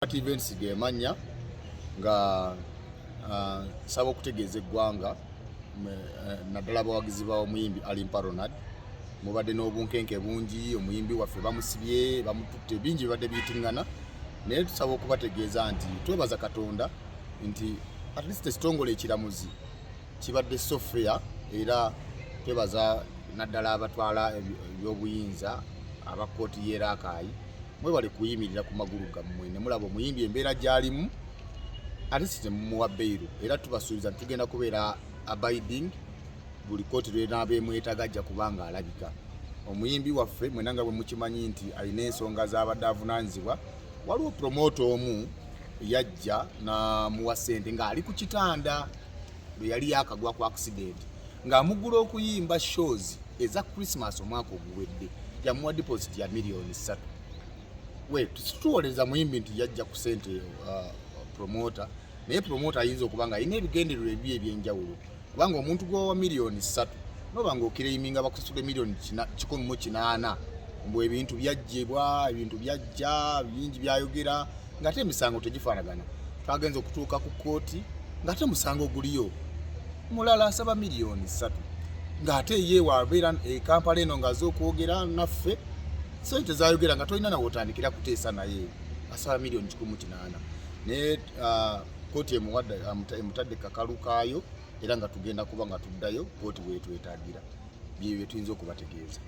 Events gemanya nga sabo kutegeeza eggwanga naddala abawagizi bawo omuyimbi Alimpa mubadde n'obunkenke bungi, omuyimbi waffe bamusibye bamututte bingi bibadde biyitingana, naye tusaba okubategeeza nti twebaza Katonda nti at least ekitongole ekiramuzi kibadde so fair, era twebaza naddala abatwala ebyobuyinza aba kkooti y'Erakaayi mwe bali kuyimirira ku magulu gammwe ne mulaba omuyimbi embeera gy'alimu ate temumuwa bbeeru, era tubasuubiza tugenda kubeera abiding buli kkooti lw'enaabeemwetaaga ajja kubanga alabika. Omuyimbi waffe mwenanga bwe mukimanyi nti alina ensonga z'abadde avunaanyizibwa. Waliwo promoter omu yajja n'amuwa ssente ng'ali ku kitanda lwe yali yakagwa ku accident ng'amugula okuyimba shows eza Christmas omwaka oguwedde, yamuwa deposit ya $3,000,000. We tuwoleza muyimbi nti yajja ku ssente promoter, naye promoter ayinza okuba nga alina ebigendererwa ebi ebyenjawulo, kubanga omuntu gwowa $3,000,000 noba nga okiriminga bakusasule $180,000 mbwe ebintu byajjibwa, ebintu byajja bingi byayogera ng'ate emisango tegifaanagana. Twagenza okutuuka ku kkooti ng'ate musango guliyo, mulala asaba $1,000,000 ng'ate ye wabeera Kampala eno ng'aze okwogera naffe so tezayogera nga tolina nawe otandikira kuteesa naye asaba $180,000. Naye kkooti emutadde kakalu kaayo era nga tugenda kuba nga tuddayo kkooti bwetwetaagira. Byebyo tuyinza okubategeeza.